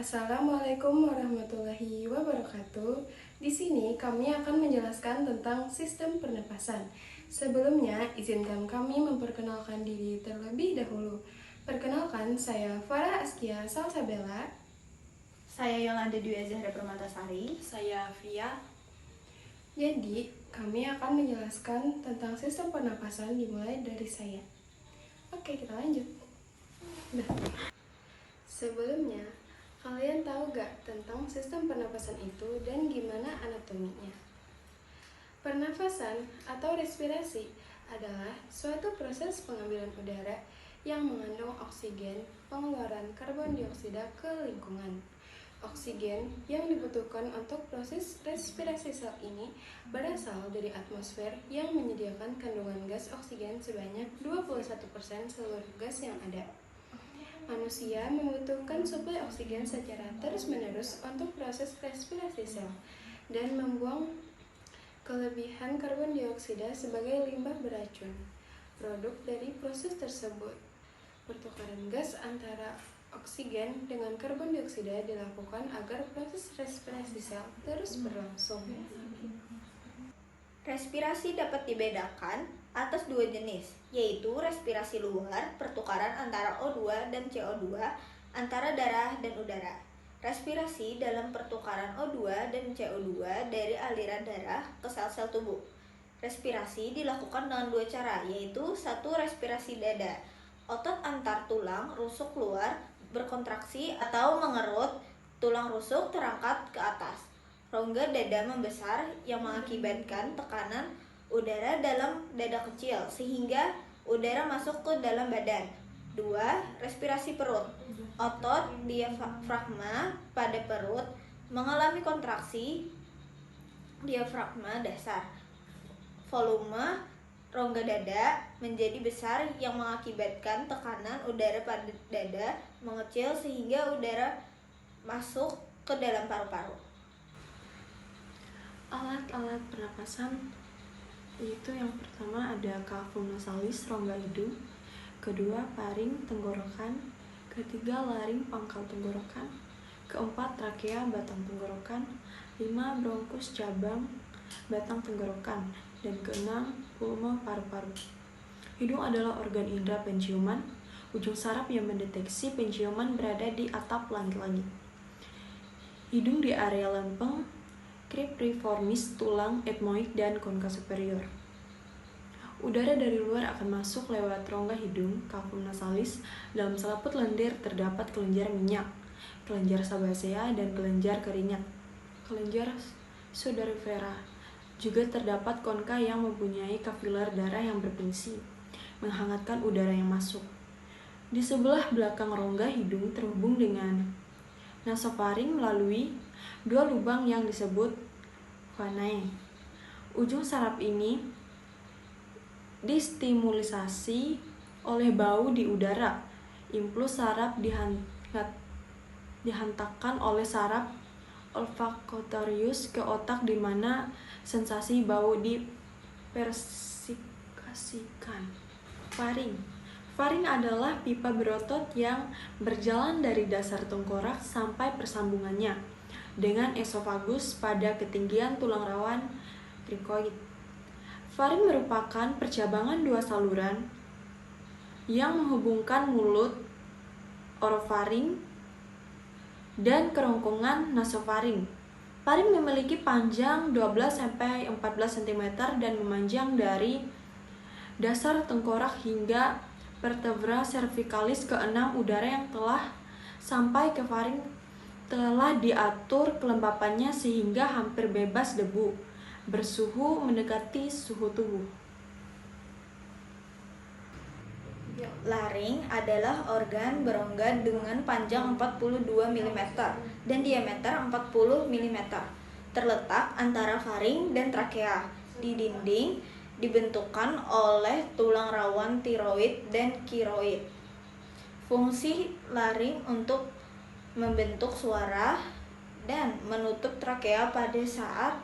Assalamualaikum warahmatullahi wabarakatuh. Di sini kami akan menjelaskan tentang sistem pernapasan. Sebelumnya, izinkan kami memperkenalkan diri terlebih dahulu. Perkenalkan, saya Farah Askia Salsabella. Saya Yolanda Dwi Azhara Permatasari. Saya Via. Jadi, kami akan menjelaskan tentang sistem pernapasan dimulai dari saya. Oke, kita lanjut. Sebelumnya, kalian tahu gak tentang sistem pernapasan itu dan gimana anatominya? Pernafasan atau respirasi adalah suatu proses pengambilan udara yang mengandung oksigen, pengeluaran karbon dioksida ke lingkungan. Oksigen yang dibutuhkan untuk proses respirasi sel ini berasal dari atmosfer yang menyediakan kandungan gas oksigen sebanyak 21% seluruh gas yang ada. Manusia membutuhkan suplai oksigen secara terus-menerus untuk proses respirasi sel dan membuang kelebihan karbon dioksida sebagai limbah beracun. Produk dari proses tersebut, pertukaran gas antara oksigen dengan karbon dioksida dilakukan agar proses respirasi sel terus berlangsung. Respirasi dapat dibedakan atas dua jenis, yaitu respirasi luar, pertukaran antara O2 dan CO2 antara darah dan udara. Respirasi dalam pertukaran O2 dan CO2 dari aliran darah ke sel-sel tubuh. Respirasi dilakukan dengan dua cara, yaitu satu respirasi dada. Otot antar tulang rusuk luar berkontraksi atau mengerut, tulang rusuk terangkat ke atas. Rongga dada membesar yang mengakibatkan tekanan udara dalam dada kecil sehingga udara masuk ke dalam badan. 2. Respirasi perut. Otot diafragma pada perut mengalami kontraksi diafragma dasar. Volume rongga dada menjadi besar yang mengakibatkan tekanan udara pada dada mengecil sehingga udara masuk ke dalam paru-paru. Alat-alat pernapasan yaitu yang pertama ada cavum nasalis, rongga hidung, kedua paring tenggorokan, ketiga laring pangkal tenggorokan, keempat trakea batang tenggorokan, 5 bronkus cabang batang tenggorokan, dan keenam pulma paru-paru. Hidung adalah organ indera penciuman, ujung saraf yang mendeteksi penciuman berada di atap langit-langit. Hidung di area lempeng, cribriformis, tulang, etmoid, dan konka superior. Udara dari luar akan masuk lewat rongga hidung, cavum nasalis. Dalam selaput lendir terdapat kelenjar minyak, kelenjar sebasea, dan kelenjar keringat. Kelenjar sudorifera. Juga terdapat konka yang mempunyai kapiler darah yang berfungsi menghangatkan udara yang masuk. Di sebelah belakang rongga hidung terhubung dengan nasofaring melalui 2 lubang yang disebut vanae. Ujung saraf ini distimulisasi oleh bau di udara. Impuls saraf dihantarkan oleh saraf olfactorius ke otak di mana sensasi bau dipersikasikan. Faring adalah pipa berotot yang berjalan dari dasar tengkorak sampai persambungannya dengan esofagus pada ketinggian tulang rawan krikoid. Faring merupakan percabangan 2 saluran yang menghubungkan mulut orofaring dan kerongkongan nasofaring. Faring memiliki panjang 12-14 cm dan memanjang dari dasar tengkorak hingga vertebra cervicalis ke-6. Udara yang telah sampai ke faring telah diatur kelembapannya sehingga hampir bebas debu, bersuhu mendekati suhu tubuh. Laring adalah organ berongga dengan panjang 42 mm dan diameter 40 mm. Terletak antara faring dan trakea. Di dinding dibentukkan oleh tulang rawan tiroid dan kiroid. Fungsi laring untuk membentuk suara dan menutup trakea pada saat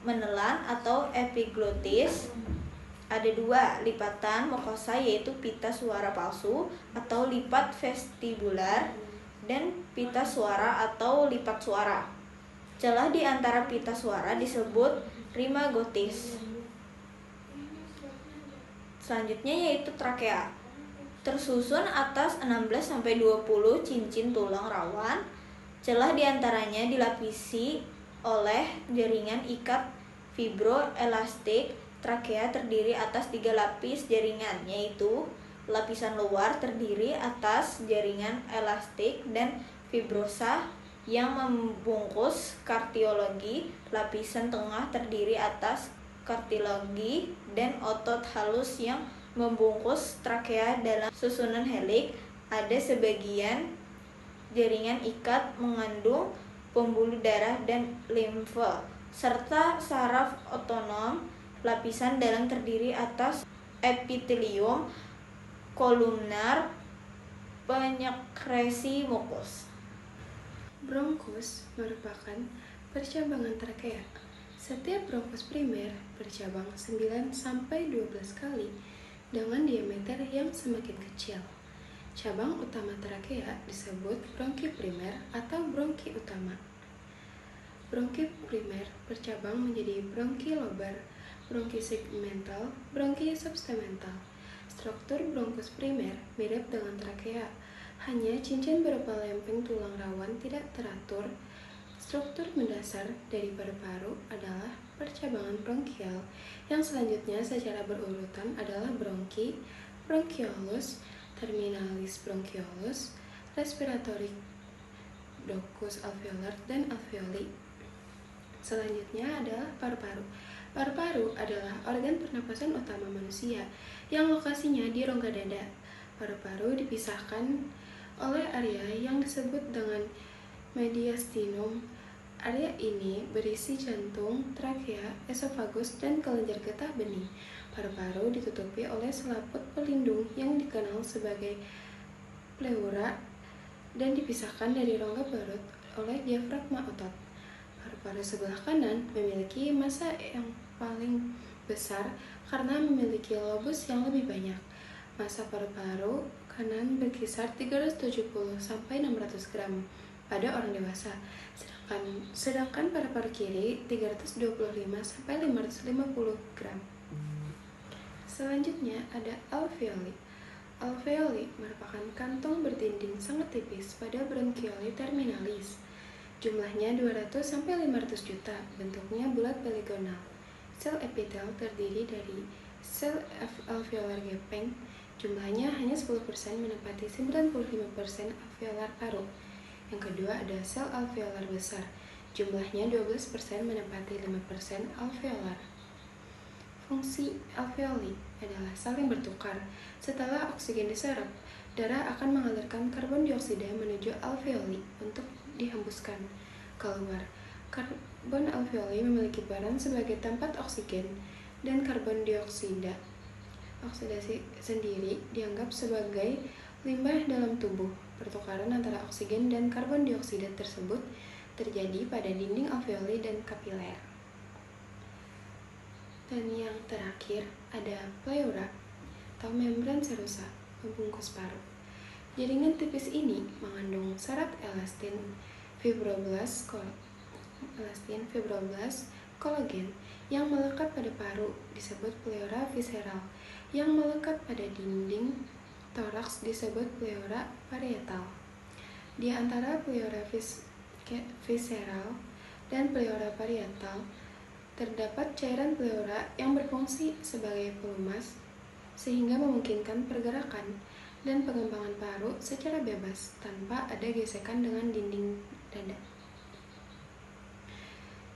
menelan atau epiglotis. Ada 2 lipatan mukosa, yaitu pita suara palsu atau lipat vestibular dan pita suara atau lipat suara. Celah di antara pita suara disebut rima glotis. Selanjutnya yaitu trakea. Tersusun atas 16-20 cincin tulang rawan. Celah di antaranya dilapisi oleh jaringan ikat fibroelastik. Trakea terdiri atas 3 lapis jaringan, yaitu lapisan luar terdiri atas jaringan elastik dan fibrosa yang membungkus kartiologi. Lapisan tengah terdiri atas kartilogi dan otot halus yang membungkus trakea. Dalam susunan helik ada sebagian jaringan ikat mengandung pembuluh darah dan limfe serta saraf otonom. Lapisan dalam terdiri atas epitelium kolumnar, penyekresi mukus. Bronkus merupakan percabangan trakea. Setiap bronkus primer bercabang 9-12 kali dengan diameter yang semakin kecil. Cabang utama trakea disebut bronki primer atau bronki utama. Bronki primer bercabang menjadi bronki lobar, bronki segmental, bronki subtegmental. Struktur bronkus primer mirip dengan trakea, hanya cincin berupa lempeng tulang rawan tidak teratur. Struktur mendasar dari paru-paru adalah percabangan bronkial, yang selanjutnya secara berurutan adalah bronki, bronchiolus, terminalis bronchiolus, respiratory ductus alveolar, dan alveoli. Selanjutnya adalah paru-paru. Paru-paru adalah organ pernapasan utama manusia yang lokasinya di rongga dada. Paru-paru dipisahkan oleh area yang disebut dengan mediastinum. Area ini berisi jantung, trakea, esofagus, dan kelenjar getah bening. Paru-paru ditutupi oleh selaput pelindung yang dikenal sebagai pleura dan dipisahkan dari rongga perut oleh diafragma otot. Paru-paru sebelah kanan memiliki massa yang paling besar karena memiliki lobus yang lebih banyak. Massa paru-paru kanan berkisar 370-600 gram pada orang dewasa, sedangkan paru-paru kiri 325-550 gram. Selanjutnya ada alveoli. Alveoli merupakan kantong berdinding sangat tipis pada bronchioli terminalis. Jumlahnya 200-500 juta, bentuknya bulat poligonal. Sel epitel terdiri dari sel alveolar gepeng. Jumlahnya hanya 10% menempati 95% alveolar paru. Yang kedua ada sel alveolar besar. Jumlahnya 12% menempati 5% alveolar. Fungsi alveoli adalah saling bertukar. Setelah oksigen diserap, darah akan mengalirkan karbon dioksida menuju alveoli untuk dihembuskan keluar. Karbon alveoli memiliki peran sebagai tempat oksigen dan karbon dioksida. Oksidasi sendiri dianggap sebagai limbah dalam tubuh. Pertukaran antara oksigen dan karbon dioksida tersebut terjadi pada dinding alveoli dan kapiler. Dan yang terakhir ada pleura atau membran serosa, membungkus paru. Jaringan tipis ini mengandung serat elastin, fibroblast, kolagen yang melekat pada paru disebut pleura visceral, yang melekat pada dinding toraks disebut pleura parietal. Di antara pleura visceral dan pleura parietal terdapat cairan pleura yang berfungsi sebagai pelumas sehingga memungkinkan pergerakan dan pengembangan paru secara bebas tanpa ada gesekan dengan dinding dada.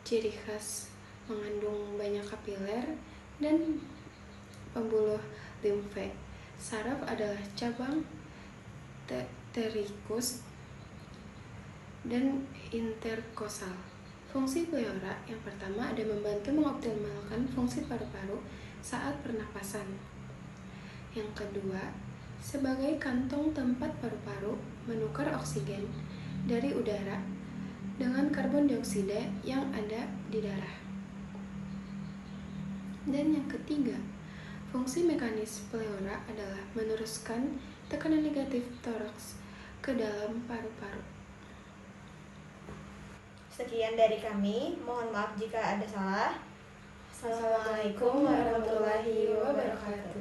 Ciri khas mengandung banyak kapiler dan pembuluh limfe. Saraf adalah cabang ptericus dan interkosal. Fungsi pleura yang pertama ada membantu mengoptimalkan fungsi paru-paru saat pernapasan. Yang kedua, sebagai kantong tempat paru-paru menukar oksigen dari udara dengan karbon dioksida yang ada di darah. Dan yang ketiga, fungsi mekanis pleura adalah meneruskan tekanan negatif toraks ke dalam paru-paru. Sekian dari kami, mohon maaf jika ada salah. Assalamualaikum warahmatullahi wabarakatuh.